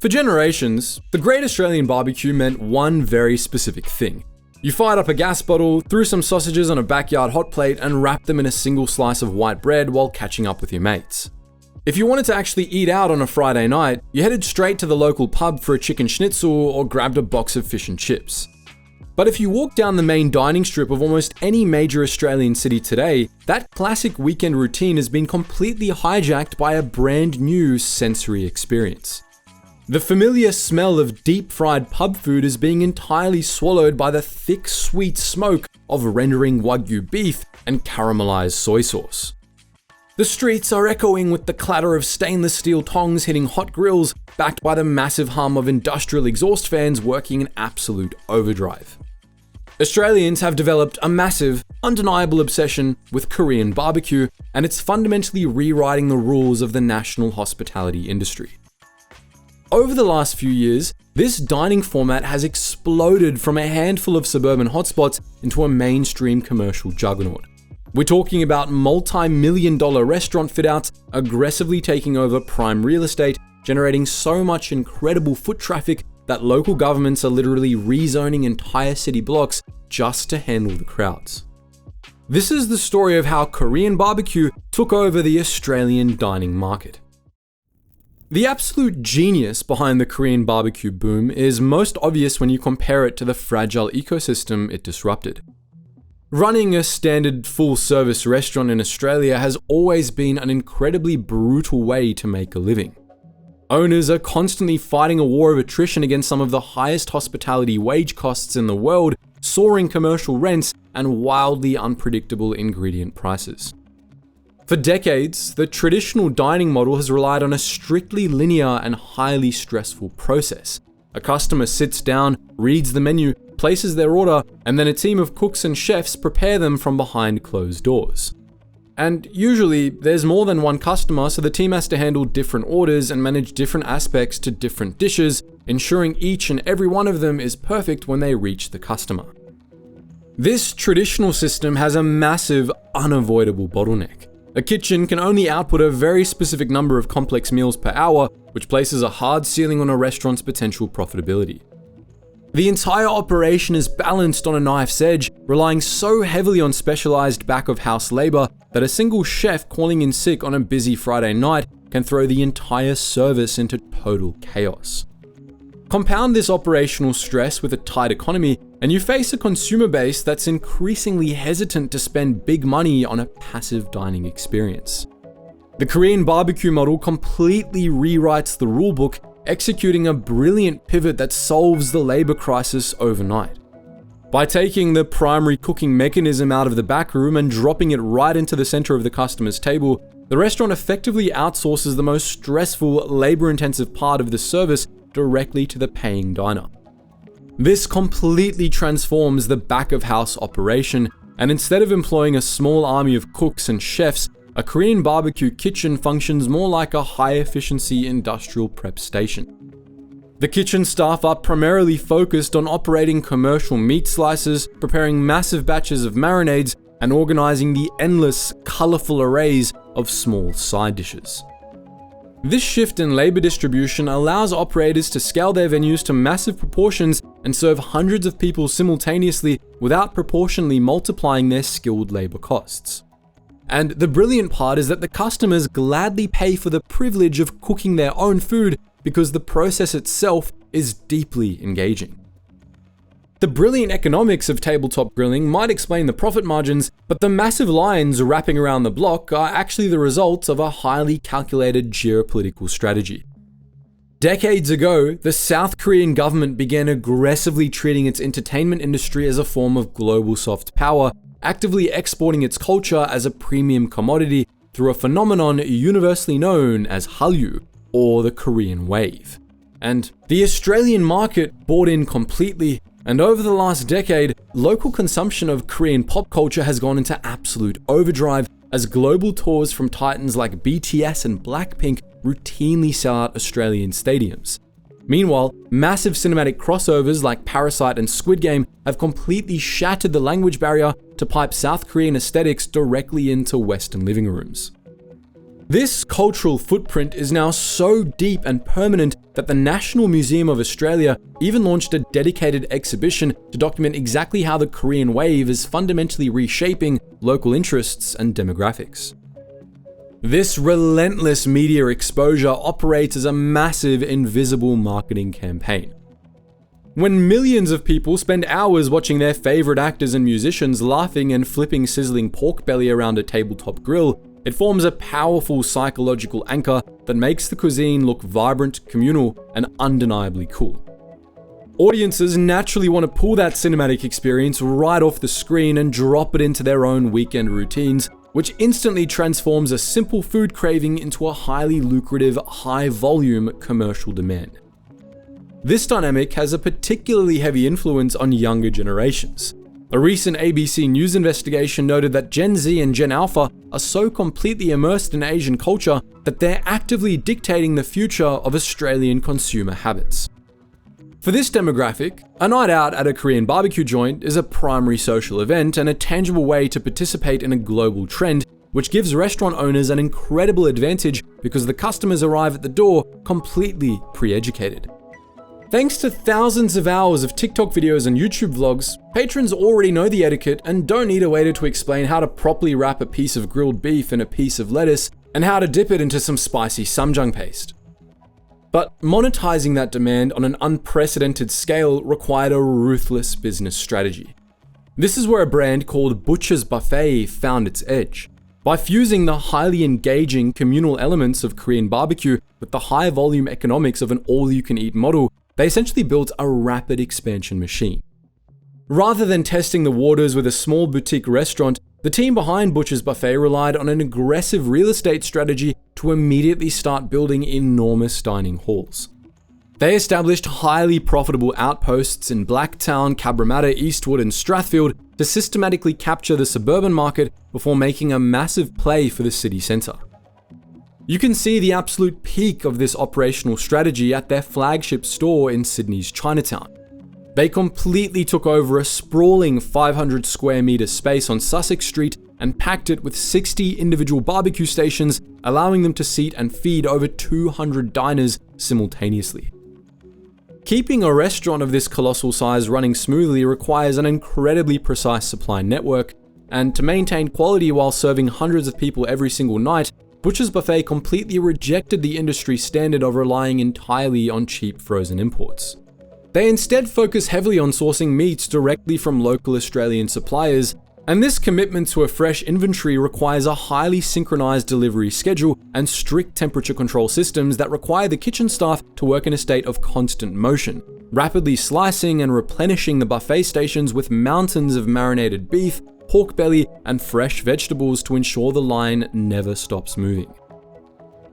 For generations, the Great Australian Barbecue meant one very specific thing. You fired up a gas bottle, threw some sausages on a backyard hot plate, and wrapped them in a single slice of white bread while catching up with your mates. If you wanted to actually eat out on a Friday night, you headed straight to the local pub for a chicken schnitzel or grabbed a box of fish and chips. But if you walk down the main dining strip of almost any major Australian city today, that classic weekend routine has been completely hijacked by a brand new sensory experience. The familiar smell of deep-fried pub food is being entirely swallowed by the thick, sweet smoke of rendering Wagyu beef and caramelized soy sauce. The streets are echoing with the clatter of stainless steel tongs hitting hot grills, backed by the massive hum of industrial exhaust fans working in absolute overdrive. Australians have developed a massive, undeniable obsession with Korean barbecue, and it's fundamentally rewriting the rules of the national hospitality industry. Over the last few years, this dining format has exploded from a handful of suburban hotspots into a mainstream commercial juggernaut. We're talking about multi-million-dollar restaurant fit-outs aggressively taking over prime real estate, generating so much incredible foot traffic that local governments are literally rezoning entire city blocks just to handle the crowds. This is the story of how Korean barbecue took over the Australian dining market. The absolute genius behind the Korean barbecue boom is most obvious when you compare it to the fragile ecosystem it disrupted. Running a standard full-service restaurant in Australia has always been an incredibly brutal way to make a living. Owners are constantly fighting a war of attrition against some of the highest hospitality wage costs in the world, soaring commercial rents, and wildly unpredictable ingredient prices. For decades, the traditional dining model has relied on a strictly linear and highly stressful process. A customer sits down, reads the menu, places their order, and then a team of cooks and chefs prepare them from behind closed doors. And usually, there's more than one customer, so the team has to handle different orders and manage different aspects to different dishes, ensuring each and every one of them is perfect when they reach the customer. This traditional system has a massive, unavoidable bottleneck. A kitchen can only output a very specific number of complex meals per hour, which places a hard ceiling on a restaurant's potential profitability. The entire operation is balanced on a knife's edge, relying so heavily on specialized back-of-house labor that a single chef calling in sick on a busy Friday night can throw the entire service into total chaos. Compound this operational stress with a tight economy, and you face a consumer base that's increasingly hesitant to spend big money on a passive dining experience. The Korean barbecue model completely rewrites the rulebook, executing a brilliant pivot that solves the labor crisis overnight. By taking the primary cooking mechanism out of the back room and dropping it right into the center of the customer's table, the restaurant effectively outsources the most stressful, labor-intensive part of the service directly to the paying diner. This completely transforms the back-of-house operation, and instead of employing a small army of cooks and chefs, a Korean barbecue kitchen functions more like a high-efficiency industrial prep station. The kitchen staff are primarily focused on operating commercial meat slices, preparing massive batches of marinades, and organizing the endless, colorful arrays of small side dishes. This shift in labor distribution allows operators to scale their venues to massive proportions and serve hundreds of people simultaneously without proportionally multiplying their skilled labor costs. And the brilliant part is that the customers gladly pay for the privilege of cooking their own food because the process itself is deeply engaging. The brilliant economics of tabletop grilling might explain the profit margins, but the massive lines wrapping around the block are actually the result of a highly calculated geopolitical strategy. Decades ago, the South Korean government began aggressively treating its entertainment industry as a form of global soft power, actively exporting its culture as a premium commodity through a phenomenon universally known as Hallyu, or the Korean wave. And the Australian market bought in completely, and over the last decade, local consumption of Korean pop culture has gone into absolute overdrive as global tours from titans like BTS and Blackpink routinely sell out Australian stadiums. Meanwhile, massive cinematic crossovers like Parasite and Squid Game have completely shattered the language barrier to pipe South Korean aesthetics directly into Western living rooms. This cultural footprint is now so deep and permanent that the National Museum of Australia even launched a dedicated exhibition to document exactly how the Korean wave is fundamentally reshaping local interests and demographics. This relentless media exposure operates as a massive invisible marketing campaign. When millions of people spend hours watching their favorite actors and musicians laughing and flipping sizzling pork belly around a tabletop grill, it forms a powerful psychological anchor that makes the cuisine look vibrant, communal, and undeniably cool. Audiences naturally want to pull that cinematic experience right off the screen and drop it into their own weekend routines, which instantly transforms a simple food craving into a highly lucrative, high-volume commercial demand. This dynamic has a particularly heavy influence on younger generations. A recent ABC News investigation noted that Gen Z and Gen Alpha are so completely immersed in Asian culture that they're actively dictating the future of Australian consumer habits. For this demographic, a night out at a Korean barbecue joint is a primary social event and a tangible way to participate in a global trend, which gives restaurant owners an incredible advantage because the customers arrive at the door completely pre-educated. Thanks to thousands of hours of TikTok videos and YouTube vlogs, patrons already know the etiquette and don't need a waiter to explain how to properly wrap a piece of grilled beef in a piece of lettuce and how to dip it into some spicy ssamjang paste. But monetizing that demand on an unprecedented scale required a ruthless business strategy. This is where a brand called Butcher's Buffet found its edge. By fusing the highly engaging communal elements of Korean barbecue with the high-volume economics of an all-you-can-eat model, they essentially built a rapid expansion machine. Rather than testing the waters with a small boutique restaurant, the team behind Butcher's Buffet relied on an aggressive real estate strategy to immediately start building enormous dining halls. They established highly profitable outposts in Blacktown, Cabramatta, Eastwood, and Strathfield to systematically capture the suburban market before making a massive play for the city centre. You can see the absolute peak of this operational strategy at their flagship store in Sydney's Chinatown. They completely took over a sprawling 500 square metre space on Sussex Street and packed it with 60 individual barbecue stations, allowing them to seat and feed over 200 diners simultaneously. Keeping a restaurant of this colossal size running smoothly requires an incredibly precise supply network, and to maintain quality while serving hundreds of people every single night, Butcher's Buffet completely rejected the industry standard of relying entirely on cheap frozen imports. They instead focus heavily on sourcing meats directly from local Australian suppliers, and this commitment to a fresh inventory requires a highly synchronized delivery schedule and strict temperature control systems that require the kitchen staff to work in a state of constant motion, rapidly slicing and replenishing the buffet stations with mountains of marinated beef, pork belly, and fresh vegetables to ensure the line never stops moving.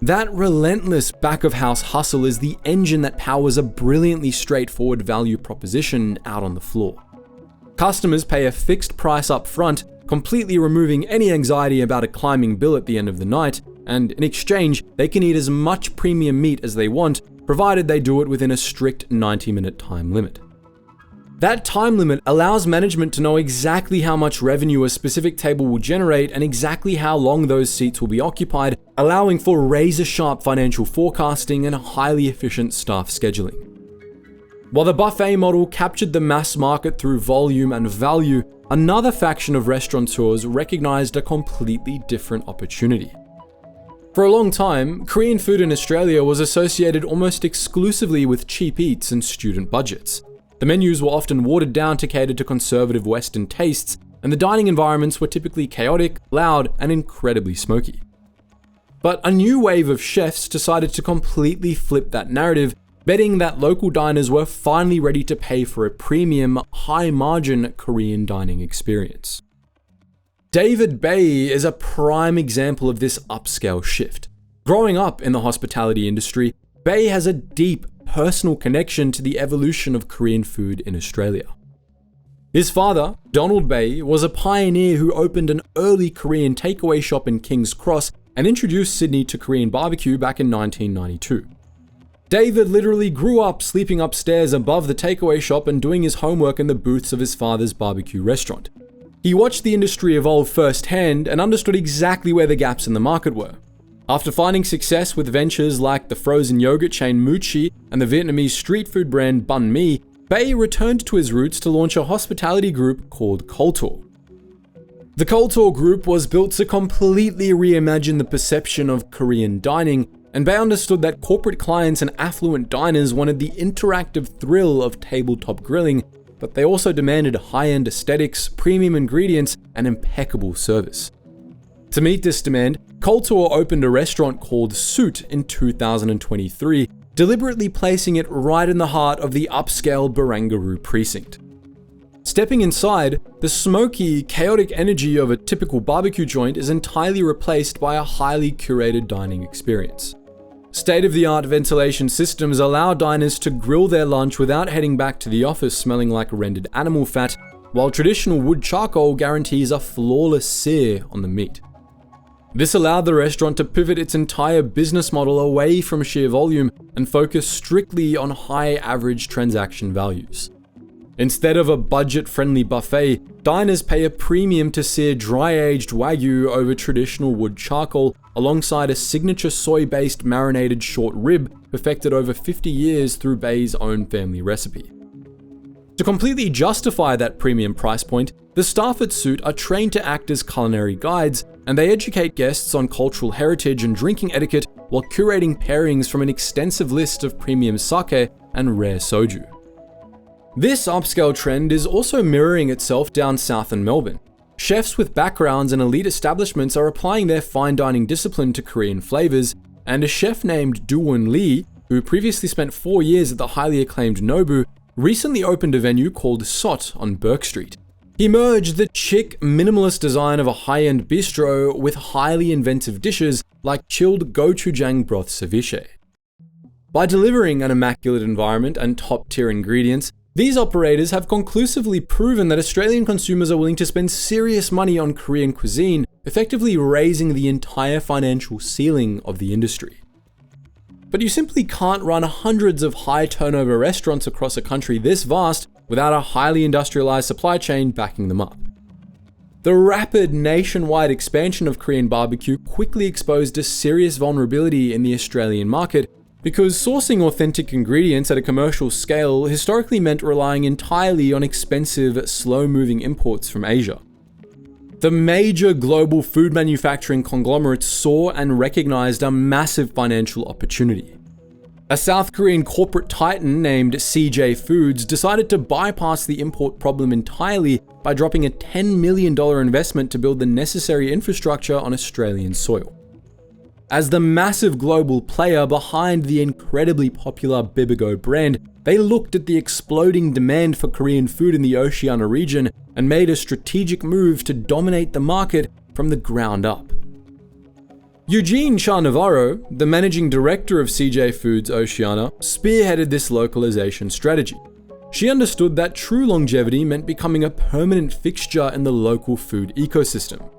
That relentless back-of-house hustle is the engine that powers a brilliantly straightforward value proposition out on the floor. Customers pay a fixed price up front, completely removing any anxiety about a climbing bill at the end of the night, and in exchange, they can eat as much premium meat as they want, provided they do it within a strict 90-minute time limit. That time limit allows management to know exactly how much revenue a specific table will generate and exactly how long those seats will be occupied, allowing for razor-sharp financial forecasting and highly efficient staff scheduling. While the buffet model captured the mass market through volume and value, another faction of restaurateurs recognized a completely different opportunity. For a long time, Korean food in Australia was associated almost exclusively with cheap eats and student budgets. The menus were often watered down to cater to conservative Western tastes, and the dining environments were typically chaotic, loud, and incredibly smoky. But a new wave of chefs decided to completely flip that narrative, betting that local diners were finally ready to pay for a premium, high-margin Korean dining experience. David Bay is a prime example of this upscale shift. Growing up in the hospitality industry, Bay has a deep personal connection to the evolution of Korean food in Australia. His father, Donald Bay, was a pioneer who opened an early Korean takeaway shop in King's Cross and introduced Sydney to Korean barbecue back in 1992. David literally grew up sleeping upstairs above the takeaway shop and doing his homework in the booths of his father's barbecue restaurant. He watched the industry evolve firsthand and understood exactly where the gaps in the market were. After finding success with ventures like the frozen yogurt chain Muchi and the Vietnamese street food brand Banh Mi, Bay returned to his roots to launch a hospitality group called Kultur. The Kultur group was built to completely reimagine the perception of Korean dining, and Bay understood that corporate clients and affluent diners wanted the interactive thrill of tabletop grilling, but they also demanded high-end aesthetics, premium ingredients, and impeccable service. To meet this demand, Kultur opened a restaurant called Suit in 2023, deliberately placing it right in the heart of the upscale Barangaroo precinct. Stepping inside, the smoky, chaotic energy of a typical barbecue joint is entirely replaced by a highly curated dining experience. State-of-the-art ventilation systems allow diners to grill their lunch without heading back to the office smelling like rendered animal fat, while traditional wood charcoal guarantees a flawless sear on the meat. This allowed the restaurant to pivot its entire business model away from sheer volume and focus strictly on high average transaction values. Instead of a budget-friendly buffet, diners pay a premium to sear dry-aged Wagyu over traditional wood charcoal alongside a signature soy-based marinated short rib perfected over 50 years through Bay's own family recipe. To completely justify that premium price point, the staff at Suit are trained to act as culinary guides, and they educate guests on cultural heritage and drinking etiquette while curating pairings from an extensive list of premium sake and rare soju. This upscale trend is also mirroring itself down south in Melbourne. Chefs with backgrounds in elite establishments are applying their fine dining discipline to Korean flavors, and a chef named Do-Won Lee, who previously spent 4 years at the highly acclaimed Nobu, recently opened a venue called Sot on Burke Street. He merged the chic, minimalist design of a high-end bistro with highly inventive dishes like chilled gochujang broth ceviche. By delivering an immaculate environment and top-tier ingredients, these operators have conclusively proven that Australian consumers are willing to spend serious money on Korean cuisine, effectively raising the entire financial ceiling of the industry. But you simply can't run hundreds of high-turnover restaurants across a country this vast without a highly industrialized supply chain backing them up. The rapid nationwide expansion of Korean barbecue quickly exposed a serious vulnerability in the Australian market, because sourcing authentic ingredients at a commercial scale historically meant relying entirely on expensive, slow-moving imports from Asia. The major global food manufacturing conglomerates saw and recognized a massive financial opportunity. A South Korean corporate titan named CJ Foods decided to bypass the import problem entirely by dropping a $10 million investment to build the necessary infrastructure on Australian soil. As the massive global player behind the incredibly popular Bibigo brand, they looked at the exploding demand for Korean food in the Oceania region and made a strategic move to dominate the market from the ground up. Eugene Cha Navarro, the managing director of CJ Foods Oceania, spearheaded this localization strategy. She understood that true longevity meant becoming a permanent fixture in the local food ecosystem.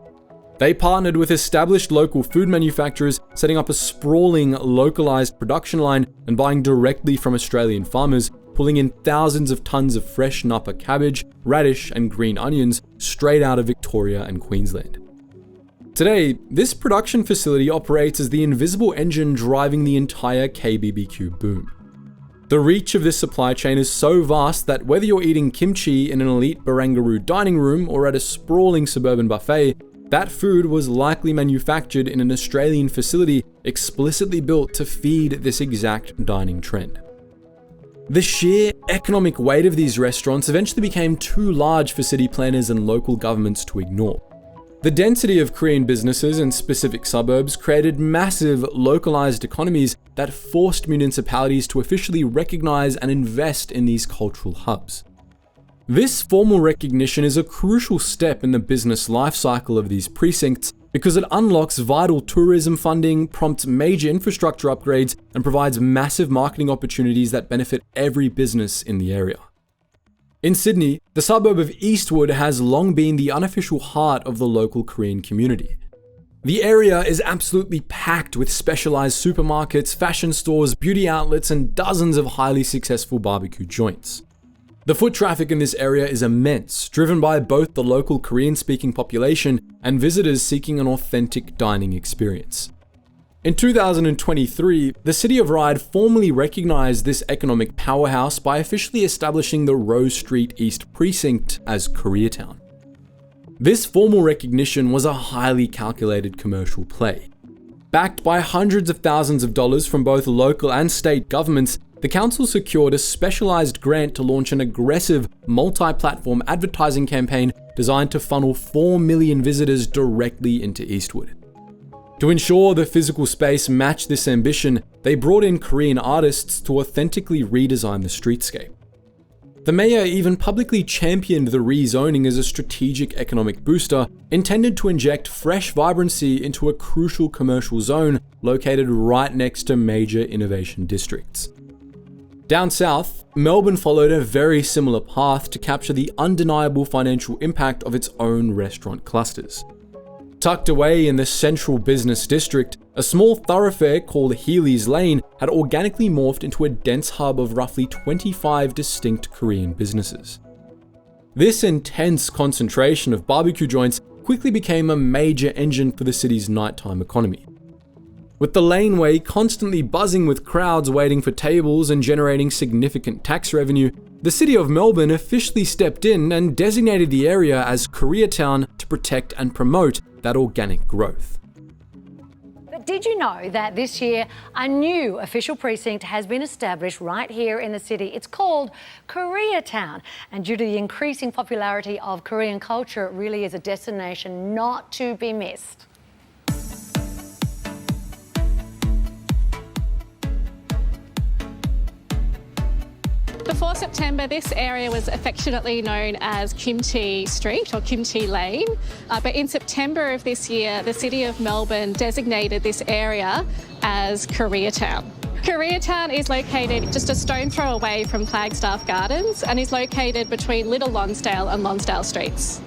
They partnered with established local food manufacturers, setting up a sprawling, localized production line and buying directly from Australian farmers, pulling in thousands of tons of fresh Napa cabbage, radish, and green onions straight out of Victoria and Queensland. Today, this production facility operates as the invisible engine driving the entire K-BBQ boom. The reach of this supply chain is so vast that whether you're eating kimchi in an elite Barangaroo dining room or at a sprawling suburban buffet, that food was likely manufactured in an Australian facility explicitly built to feed this exact dining trend. The sheer economic weight of these restaurants eventually became too large for city planners and local governments to ignore. The density of Korean businesses in specific suburbs created massive localized economies that forced municipalities to officially recognize and invest in these cultural hubs. This formal recognition is a crucial step in the business lifecycle of these precincts because it unlocks vital tourism funding, prompts major infrastructure upgrades, and provides massive marketing opportunities that benefit every business in the area. In Sydney, the suburb of Eastwood has long been the unofficial heart of the local Korean community. The area is absolutely packed with specialized supermarkets, fashion stores, beauty outlets, and dozens of highly successful barbecue joints. The foot traffic in this area is immense, driven by both the local Korean-speaking population and visitors seeking an authentic dining experience. In 2023, the city of Ryde formally recognized this economic powerhouse by officially establishing the Rose Street East Precinct as Koreatown. This formal recognition was a highly calculated commercial play. Backed by hundreds of thousands of dollars from both local and state governments, the council secured a specialized grant to launch an aggressive, multi-platform advertising campaign designed to funnel 4 million visitors directly into Eastwood. To ensure the physical space matched this ambition, they brought in Korean artists to authentically redesign the streetscape. The mayor even publicly championed the rezoning as a strategic economic booster intended to inject fresh vibrancy into a crucial commercial zone located right next to major innovation districts. Down south, Melbourne followed a very similar path to capture the undeniable financial impact of its own restaurant clusters. Tucked away in the central business district, a small thoroughfare called Healy's Lane had organically morphed into a dense hub of roughly 25 distinct Korean businesses. This intense concentration of barbecue joints quickly became a major engine for the city's nighttime economy. With the laneway constantly buzzing with crowds waiting for tables and generating significant tax revenue, the city of Melbourne officially stepped in and designated the area as Koreatown to protect and promote that organic growth. But did you know that this year a new official precinct has been established right here in the city? It's called Koreatown, and due to the increasing popularity of Korean culture, it really is a destination not to be missed. Before September, this area was affectionately known as Kimchi Street or Kimchi Lane, but in September of this year, the City of Melbourne designated this area as Koreatown. Koreatown is located just a stone throw away from Flagstaff Gardens and is located between Little Lonsdale and Lonsdale Streets.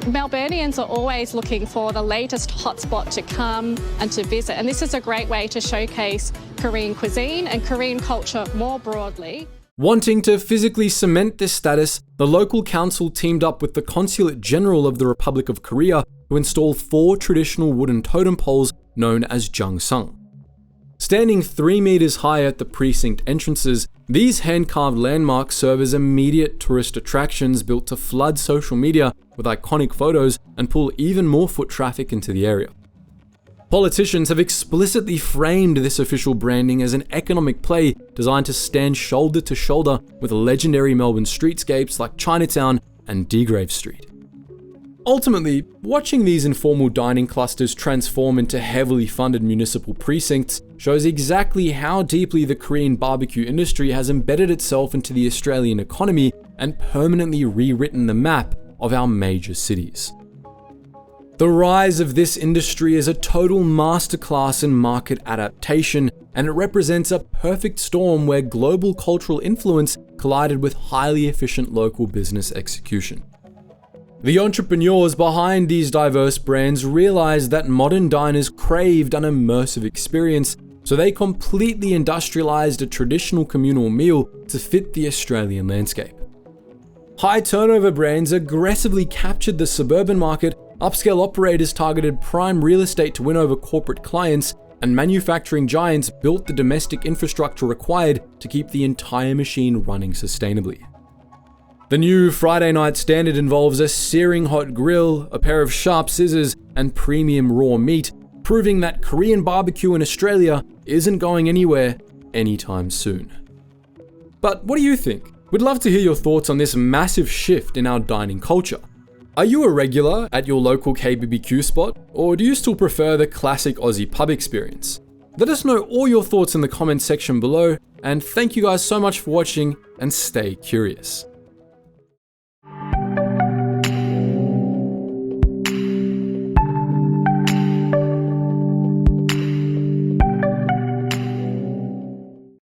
Melburnians are always looking for the latest hotspot to come and to visit, and this is a great way to showcase Korean cuisine and Korean culture more broadly. Wanting to physically cement this status, the local council teamed up with the Consulate General of the Republic of Korea to install 4 traditional wooden totem poles known as jungsung. Standing 3 meters high at the precinct entrances, these hand-carved landmarks serve as immediate tourist attractions built to flood social media with iconic photos and pull even more foot traffic into the area. Politicians have explicitly framed this official branding as an economic play designed to stand shoulder to shoulder with legendary Melbourne streetscapes like Chinatown and Degrave Street. Ultimately, watching these informal dining clusters transform into heavily funded municipal precincts shows exactly how deeply the Korean barbecue industry has embedded itself into the Australian economy and permanently rewritten the map of our major cities. The rise of this industry is a total masterclass in market adaptation, and it represents a perfect storm where global cultural influence collided with highly efficient local business execution. The entrepreneurs behind these diverse brands realized that modern diners craved an immersive experience, so they completely industrialized a traditional communal meal to fit the Australian landscape. High turnover brands aggressively captured the suburban market, upscale operators targeted prime real estate to win over corporate clients, and manufacturing giants built the domestic infrastructure required to keep the entire machine running sustainably. The new Friday night standard involves a searing hot grill, a pair of sharp scissors, and premium raw meat, proving that Korean barbecue in Australia isn't going anywhere anytime soon. But what do you think? We'd love to hear your thoughts on this massive shift in our dining culture. Are you a regular at your local K-BBQ spot, or do you still prefer the classic Aussie pub experience? Let us know all your thoughts in the comments section below, and thank you guys so much for watching, and stay curious.